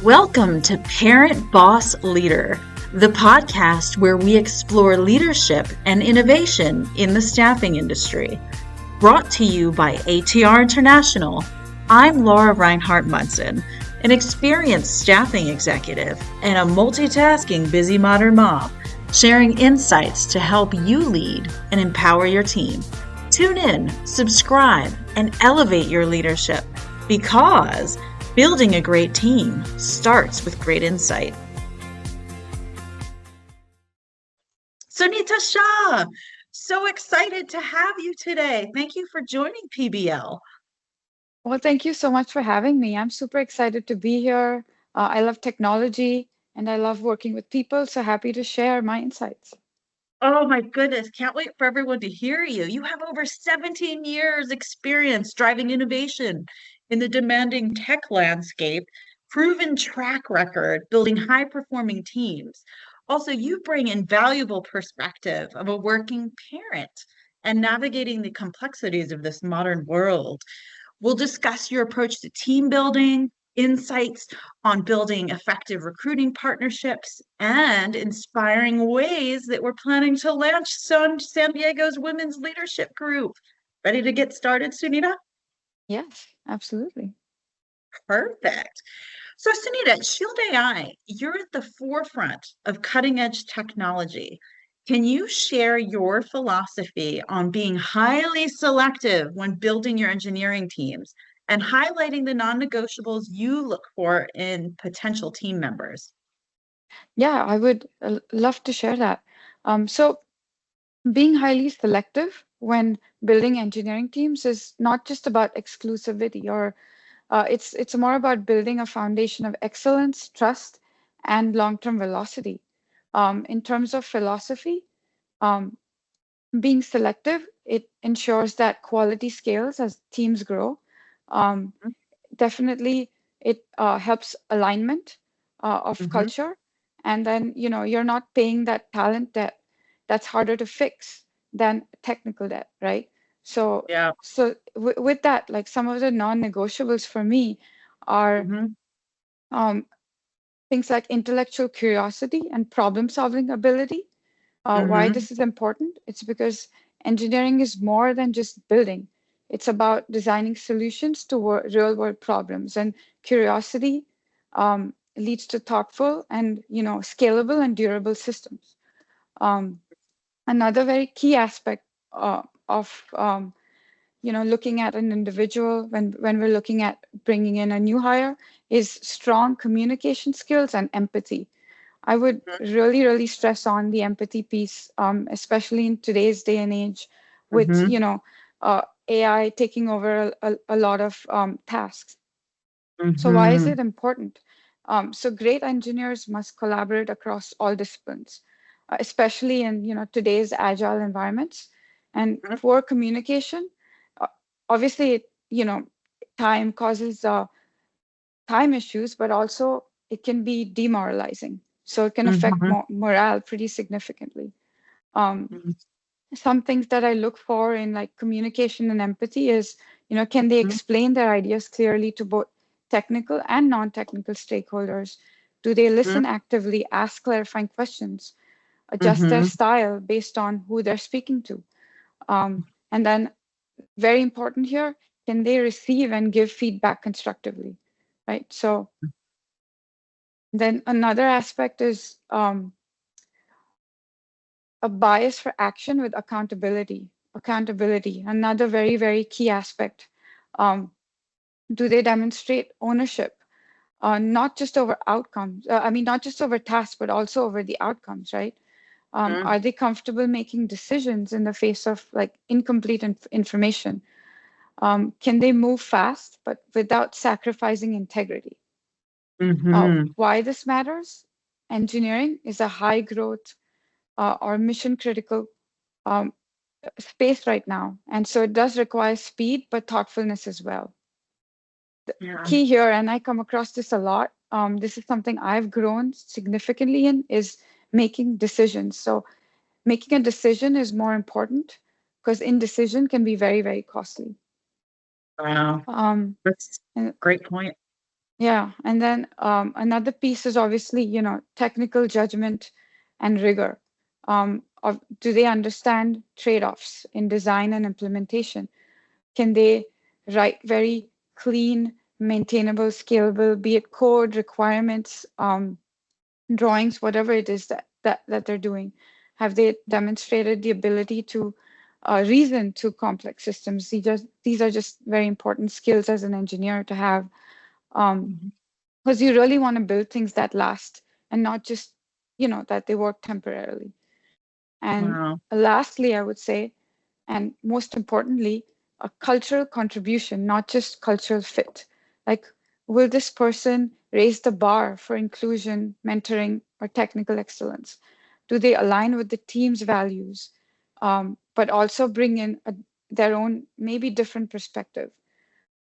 Welcome to Parent Boss Leader, the podcast where we explore leadership and innovation in the staffing industry. Brought to you by ATR International, I'm Laura Munson, an experienced staffing executive and a multitasking busy modern mom, sharing insights to help you lead and empower your team. Tune in, subscribe, and elevate your leadership because building a great team starts with great insight. Sunita, Shah, so excited to have you today. Thank you for joining PBL. Well, thank you so much for having me. I'm super excited to be here. I love technology and I love working with people, so happy to share my insights. Oh my goodness, can't wait for everyone to hear you. You have over 17 years experience driving innovation in the demanding tech landscape, proven track record building high-performing teams. Also, you bring invaluable perspective of a working parent and navigating the complexities of this modern world. We'll discuss your approach to team building, insights on building effective recruiting partnerships, and inspiring ways that we're planning to launch San Diego's Women's Leadership Group. Ready to get started, Sunita? Yes, absolutely. Perfect. So, Sunita, Shield AI, you're at the forefront of cutting edge technology. Can you share your philosophy on being highly selective when building your engineering teams and highlighting the non negotiables you look for in potential team members? Yeah, I would love to share that. So being highly selective when building engineering teams is not just about exclusivity or it's more about building a foundation of excellence, trust, and long-term velocity. In terms of philosophy, um, being selective, it ensures that quality scales as teams grow. Um, Definitely, it helps alignment of Mm-hmm. culture. And then, you're not paying that talent debt that's harder to fix than technical debt, right? So, Yeah. with that, like some of the non-negotiables for me are Mm-hmm. um, things like intellectual curiosity and problem-solving ability. Why Mm-hmm. this is important? It's because engineering is more than just building. It's about designing solutions to real-world problems, and curiosity leads to thoughtful and scalable and durable systems. Um, Another very key aspect of looking at an individual when we're looking at bringing in a new hire is strong communication skills and empathy. I would really, really stress on the empathy piece, especially in today's day and age with, Mm-hmm. AI taking over a lot of tasks. So why is Mm-hmm. it important? So great engineers must collaborate across all disciplines, especially in, today's agile environments. And poor communication, uh, obviously, time causes time issues, but also it can be demoralizing. So it can affect Mm-hmm. morale pretty significantly. Um, some things that I look for in like communication and empathy is, can they explain their ideas clearly to both technical and non-technical stakeholders? Do they listen actively, ask clarifying questions, adjust their Mm-hmm. style based on who they're speaking to? And then, very important here, can they receive and give feedback constructively, right? So then another aspect is a bias for action with accountability. Accountability, another very, very key aspect. Um, do they demonstrate ownership, not just over outcomes? Not just over tasks, but also over the outcomes, right? Are they comfortable making decisions in the face of like incomplete information? Can they move fast, but without sacrificing integrity? Mm-hmm. Why this matters? Engineering is a high growth or mission critical um, space right now. And so it does require speed, but thoughtfulness as well. Yeah. Key here, and I come across this a lot, this is something I've grown significantly in, is making decisions. So making a decision is more important because indecision can be very, very costly. Wow. Um, That's and a great point. Yeah, and then another piece is obviously, technical judgment and rigor. Do they understand trade-offs in design and implementation? Can they write very clean, maintainable, scalable, be it code, requirements, drawings, whatever it is that they're doing? Have they demonstrated the ability to reason to complex systems? These are just very important skills as an engineer to have. Um, Mhm. because you really want to build things that last and not just, that they work temporarily. And Wow. lastly, I would say, and most importantly, a cultural contribution, not just cultural fit. Like, will this person raise the bar for inclusion, mentoring, or technical excellence? Do they align with the team's values, but also bring in their own, maybe different perspective?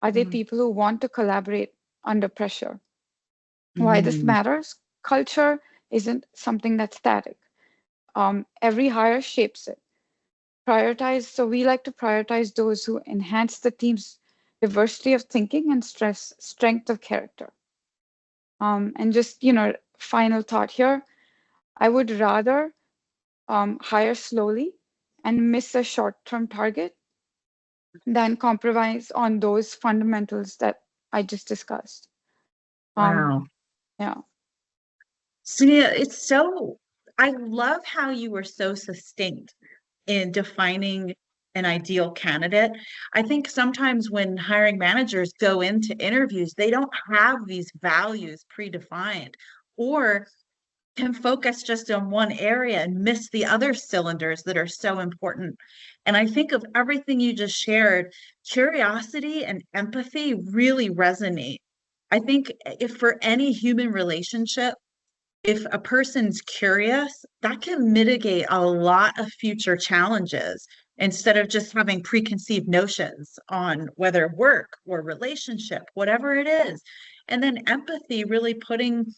Are they Mm. people who want to collaborate under pressure? Why this Mm. matters? Culture isn't something that's static. Every hire shapes it. So we like to prioritize those who enhance the team's diversity of thinking and stress strength of character. And just, final thought here, I would rather hire slowly and miss a short-term target than compromise on those fundamentals that I just discussed. Um, Wow. yeah. Sunita, I love how you were so succinct in defining an ideal candidate. I think sometimes when hiring managers go into interviews, they don't have these values predefined or can focus just on one area and miss the other cylinders that are so important. And I think of everything you just shared, curiosity and empathy really resonate. I think if for any human relationship, if a person's curious, that can mitigate a lot of future challenges instead of just having preconceived notions on whether work or relationship, whatever it is. And then empathy, really putting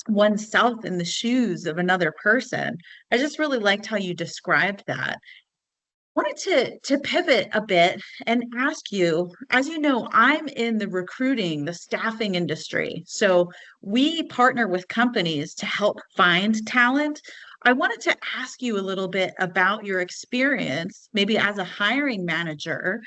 oneself in the shoes of another person. I just really liked how you described that. Wanted to pivot a bit and ask you, as you know, I'm in the recruiting, the staffing industry. So we partner with companies to help find talent. I wanted to ask you a little bit about your experience, maybe as a hiring manager.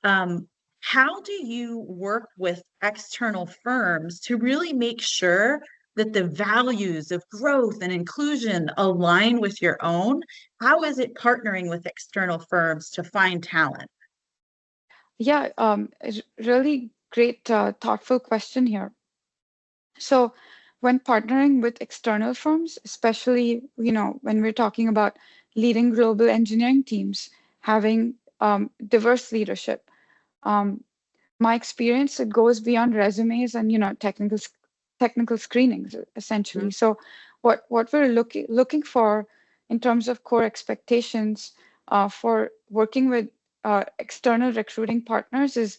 um, how do you work with external firms to really make sure that the values of growth and inclusion align with your own? How is it partnering with external firms to find talent? Yeah, really great, thoughtful question here. So, when partnering with external firms, especially, when we're talking about leading global engineering teams, having diverse leadership, um, my experience, it goes beyond resumes and, technical screenings, essentially. Mhm. So, what we're looking for in terms of core expectations for working with external recruiting partners is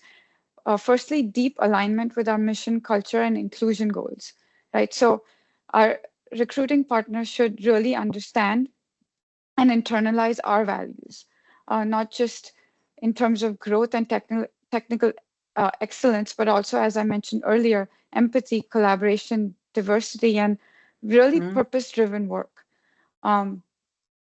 firstly, deep alignment with our mission, culture, and inclusion goals, right? So our recruiting partners should really understand and internalize our values, not just in terms of growth and technical excellence, but also, as I mentioned earlier, empathy, collaboration, diversity, and really Mhm. purpose-driven work. Um,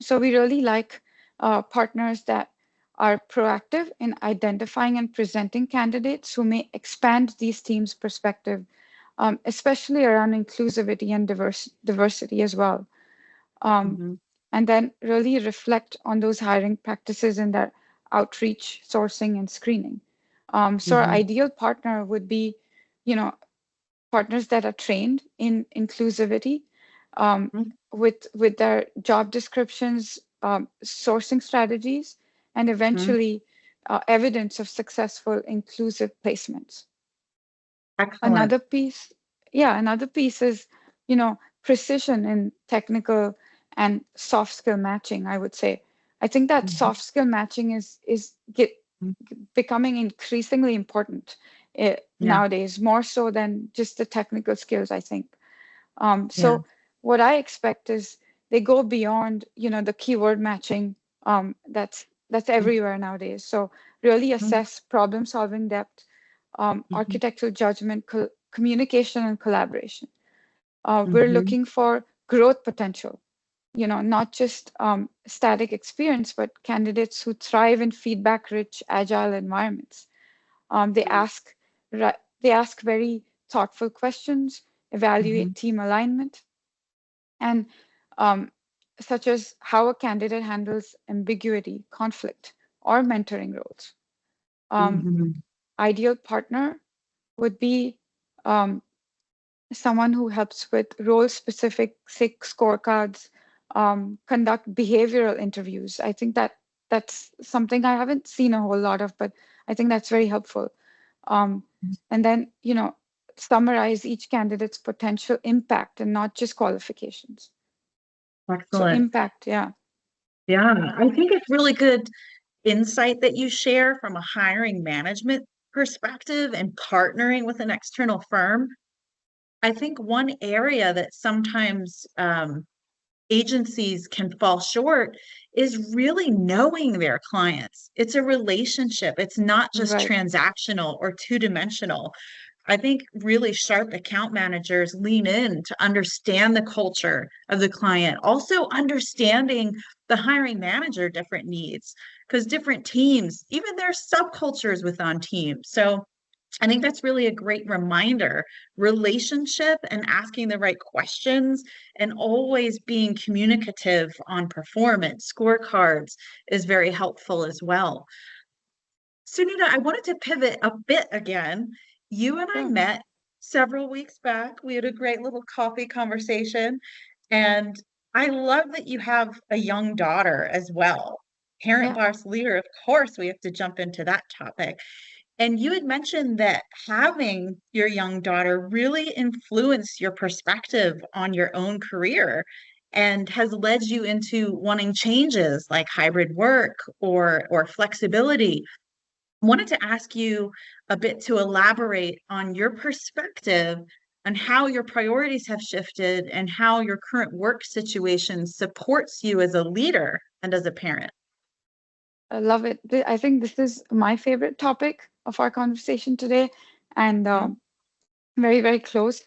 so we really like partners that are proactive in identifying and presenting candidates who may expand these teams' perspective, especially around inclusivity and diversity as well. Um, Mhm. and then really reflect on those hiring practices in their outreach, sourcing, and screening. So our Mhm. ideal partner would be, you know, partners that are trained in inclusivity, um, Mhm. with their job descriptions, sourcing strategies, and Mhm. eventually evidence of successful inclusive placements. Excellent. Another piece, yeah, another piece is, precision in technical and soft skill matching, I would say. I think that Mhm. soft skill matching is Mhm. becoming increasingly important Yeah. nowadays, more so than just the technical skills, I think. Yeah. So what I expect is they go beyond, the keyword matching that's Mhm. everywhere nowadays. So really Mhm. assess problem solving depth, Mhm. architectural judgment, communication and collaboration. We're Mm-hmm. looking for growth potential, not just static experience, but candidates who thrive in feedback-rich, agile environments. They ask they ask very thoughtful questions, Mm-hmm. evaluate team alignment, and um, such as how a candidate handles ambiguity, conflict, or mentoring roles. Um, Mm-hmm. Ideal partner would be um, someone who helps with role-specific scorecards, conduct behavioral interviews. I think that's something I haven't seen a whole lot of, but I think that's very helpful. Um, and then, summarize each candidate's potential impact and not just qualifications. So Excellent. impact, yeah, Yeah, I think it's really good insight that you share from a hiring management perspective and partnering with an external firm. I think one area that sometimes agencies can fall short is really knowing their clients. It's a relationship, it's not just right. transactional or two-dimensional. I think really sharp account managers lean in to understand the culture of the client, also understanding the hiring manager different needs, because different teams, even there's subcultures within teams. So I think that's really a great reminder. Relationship and asking the right questions and always being communicative on performance, scorecards is very helpful as well. Sunita, I wanted to pivot a bit again. You and I Sure. met several weeks back. We had a great little coffee conversation, and I love that you have a young daughter as well. Parent Yeah. boss leader, of course, we have to jump into that topic. And you had mentioned that having your young daughter really influenced your perspective on your own career and has led you into wanting changes like hybrid work or flexibility. Wanted to ask you a bit to elaborate on your perspective on how your priorities have shifted and how your current work situation supports you as a leader and as a parent. I love it. I think this is my favorite topic of our conversation today, and Mhm. very, very close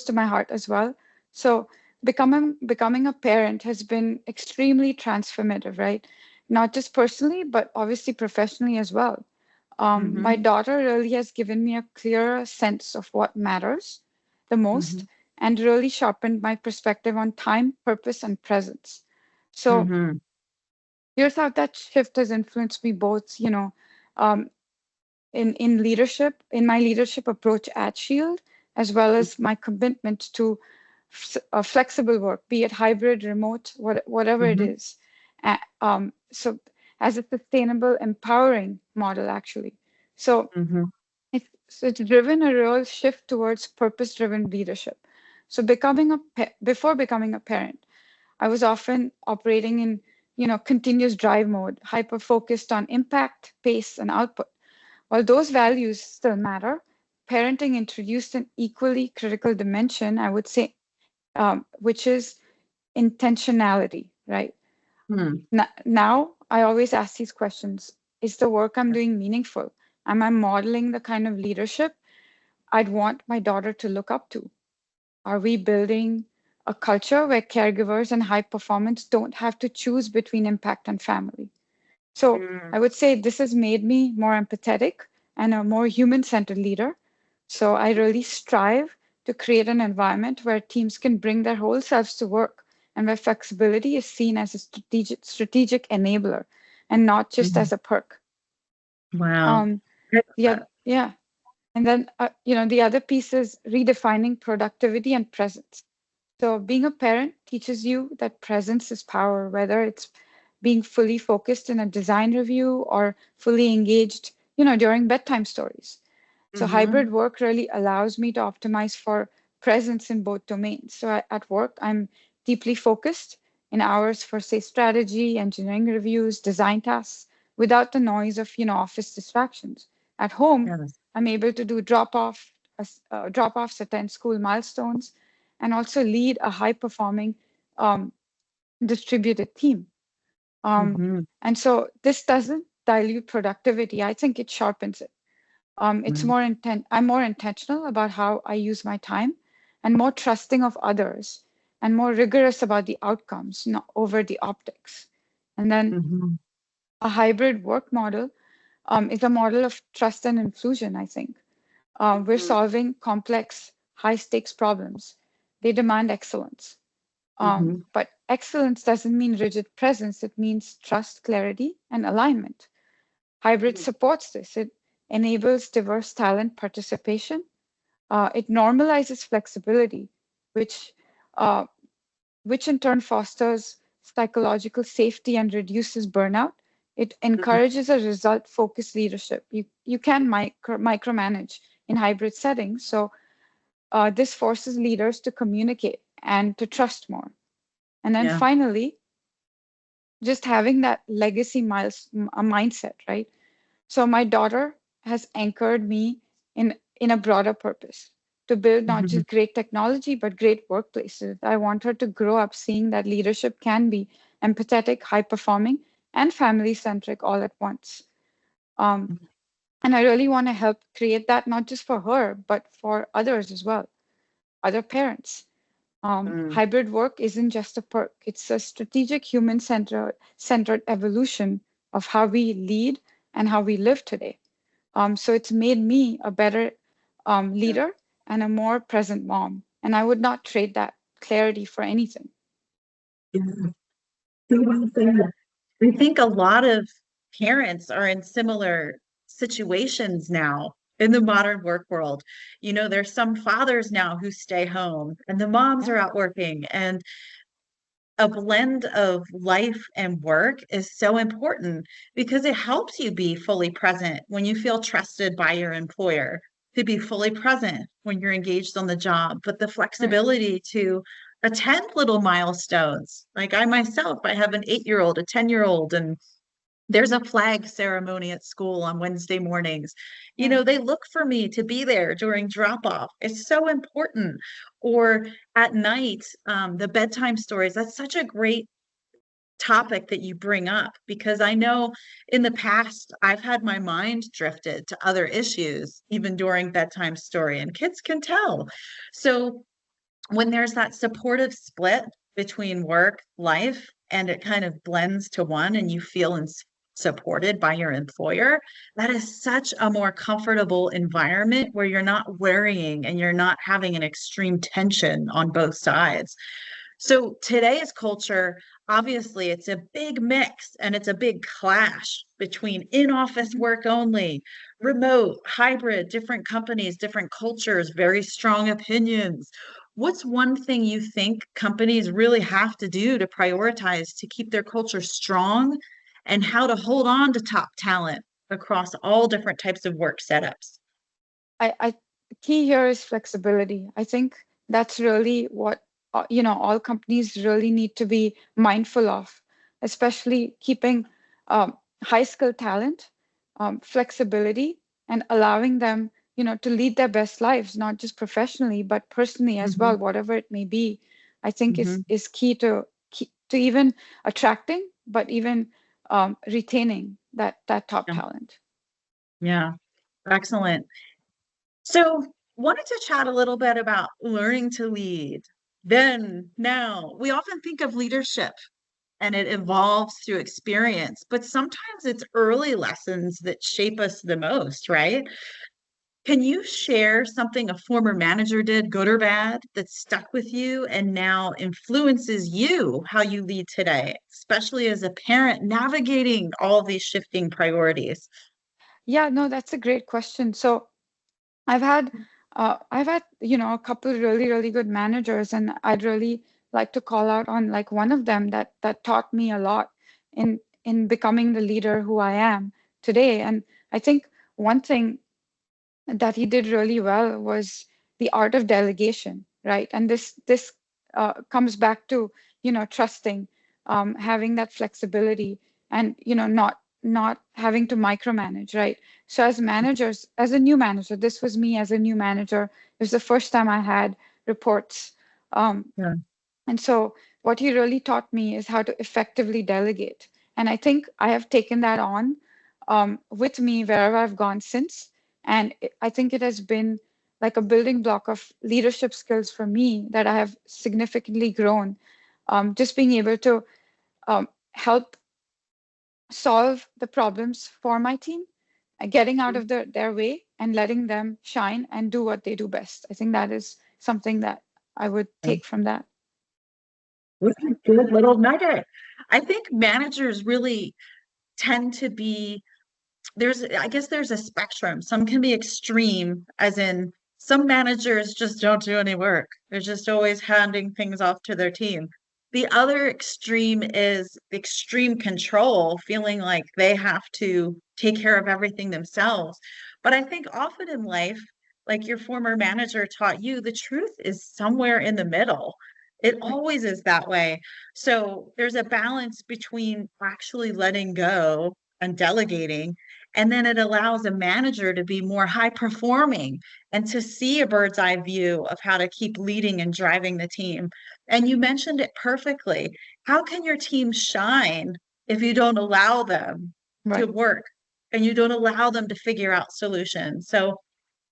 to my heart as well. So becoming a parent has been extremely transformative, right? Not just personally, but obviously professionally as well. My Mhm. daughter really has given me a clearer sense of what matters the most Mhm. and really sharpened my perspective on time, purpose, and presence. So Mhm. here's how that shift has influenced me both, um, in leadership, in my leadership approach at Shield, as well as my commitment to flexible work, be it hybrid, remote, whatever it Mhm. is. So as a sustainable, empowering model, actually. So Mhm. it's driven a real shift towards purpose-driven leadership. So before becoming a parent, I was often operating in, continuous drive mode, hyper focused on impact, pace, and output. While those values still matter, parenting introduced an equally critical dimension, I would say, which is intentionality, right? Mhm. Now, I always ask these questions. Is the work I'm doing meaningful? Am I modeling the kind of leadership I'd want my daughter to look up to? Are we building a culture where caregivers and high performance don't have to choose between impact and family? So Mhm. I would say this has made me more empathetic and a more human-centered leader. So I really strive to create an environment where teams can bring their whole selves to work and where flexibility is seen as a strategic enabler and not just Mhm. as a perk. Wow. Um, Good. yeah. And then, the other piece is redefining productivity and presence. So being a parent teaches you that presence is power, whether it's being fully focused in a design review or fully engaged, during bedtime stories. So Mhm. hybrid work really allows me to optimize for presence in both domains. So at work, I'm deeply focused in hours for, say, strategy, engineering reviews, design tasks, without the noise of, office distractions. At home, Yes. I'm able to do drop-offs, attend school milestones, and also lead a high-performing um, distributed team. Um, Mhm. and so this doesn't dilute productivity. I think it sharpens it. Right. I'm more intentional about how I use my time and more trusting of others and more rigorous about the outcomes, not over the optics. And then Mhm. a hybrid work model is a model of trust and inclusion, I think. We're Mhm. solving complex, high stakes problems. They demand excellence. Mhm. But excellence doesn't mean rigid presence, it means trust, clarity, and alignment. Hybrid Mhm. supports this. It enables diverse talent participation. It normalizes flexibility, which, uh, which in turn fosters psychological safety and reduces burnout. It Mhm. encourages a result focused leadership. You can micromanage in hybrid settings. So this forces leaders to communicate and to trust more. And then Yeah. finally, just having that legacy mindset, right? So my daughter has anchored me in a broader purpose to build not Mhm. just great technology, but great workplaces. I want her to grow up seeing that leadership can be empathetic, high performing, and family centric all at once. Um, and I really want to help create that not just for her, but for others as well, other parents. Mm. Hybrid work isn't just a perk, it's a strategic human centered evolution of how we lead and how we live today. So it's made me a better Yeah. leader and a more present mom. And I would not trade that clarity for anything. Yeah. So well said. I think a lot of parents are in similar situations now in the modern work world. There's some fathers now who stay home and the moms Yeah, are out working, and a blend of life and work is so important because it helps you be fully present when you feel trusted by your employer, to be fully present when you're engaged on the job, but the right. flexibility to attend little milestones. Like I myself, I have an 8-year-old, a 10-year-old, and there's a flag ceremony at school on Wednesday mornings. Yeah. They look for me to be there during drop off. It's so important. Or at night, the bedtime stories. That's such a great topic that you bring up because I know in the past I've had my mind drifted to other issues, even during bedtime story, and kids can tell. So when there's that supportive split between work, life, and it kind of blends to one and you feel supported by your employer, that is such a more comfortable environment where you're not worrying and you're not having an extreme tension on both sides. So today's culture, obviously, it's a big mix and it's a big clash between in-office Mhm. work only, remote, hybrid, different companies, different cultures, very strong opinions. What's one thing you think companies really have to do to prioritize to keep their culture strong, and how to hold on to top talent across all different types of work setups? I key here is flexibility. I think that's really what all companies really need to be mindful of, especially keeping high skill talent, flexibility, and allowing them to lead their best lives, not just professionally but personally as Hmm. well, whatever it may be. I think Hmm. is key to even attracting, but even retaining that top Yeah, talent. yeah, excellent. So, wanted to chat a little bit about learning to lead. Then, now, we often think of leadership and it evolves through experience, but sometimes it's early lessons that shape us the most, right? Can you share something a former manager did, good or bad, that stuck with you and now influences you how you lead today, especially as a parent navigating all these shifting priorities? Yeah, no, that's a great question. So I've had a couple really good managers, and I'd really like to call out on like one of them that taught me a lot in becoming the leader who I am today. And I think one thing that he did really well was the art of delegation, right? And this comes back to trusting, having that flexibility, and not having to micromanage, right? So as managers, as a new manager, this was me as a new manager. It was the first time I had reports, um, Yeah. and so what he really taught me is how to effectively delegate. And I think I have taken that on with me wherever I've gone since. And I think it has been like a building block of leadership skills for me that I have significantly grown. Just being able to help solve the problems for my team, getting out of their way and letting them shine and do what they do best. I think that is something that I would take from that. This is a good little nugget. I think managers really tend to be I guess there's a spectrum. Some can be extreme, as in some managers just don't do any work. They're just always handing things off to their team. The other extreme is extreme control, feeling like they have to take care of everything themselves. But I think often in life, like your former manager taught you, the truth is somewhere in the middle. It Right. always is that way. So there's a balance between actually letting go and delegating, and then it allows a manager to be more high performing and to see a bird's eye view of how to keep leading and driving the team. And you mentioned it perfectly. How can your team shine if you don't allow them to Right. work and you don't allow them to figure out solutions? So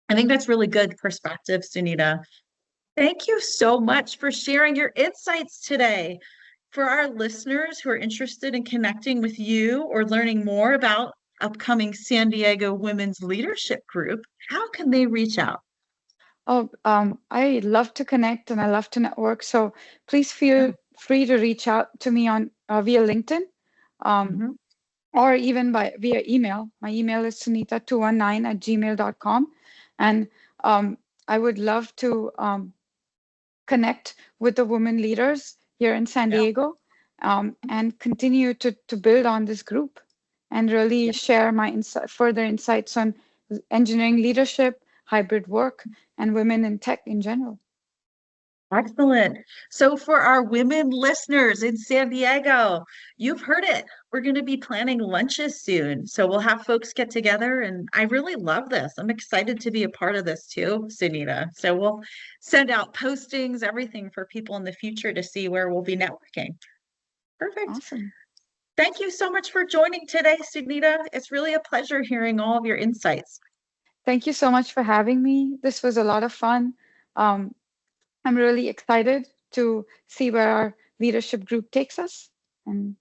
I think that's really good perspective, Sunita. Thank you so much for sharing your insights today. For our listeners who are interested in connecting with you or learning more about upcoming San Diego Women's Leadership Group, how can they reach out? Oh, I love to connect and I love to network. So please feel Yeah. free to reach out to me on via LinkedIn, um, Mhm. or even via email. My email is sunita219@gmail.com. And I would love to connect with the women leaders here in San Yeah. Diego, and continue to build on this group and really Yeah. share my further insights on engineering leadership, hybrid work, and women in tech in general. Excellent. So, for our women listeners in San Diego, you've heard it. We're going to be planning lunches soon. So, we'll have folks get together. And I really love this. I'm excited to be a part of this too, Sunita. So, we'll send out postings, everything for people in the future to see where we'll be networking. Perfect. Awesome. Thank you so much for joining today, Sunita. It's really a pleasure hearing all of your insights. Thank you so much for having me. This was a lot of fun. Um, I'm really excited to see where our leadership group takes us. And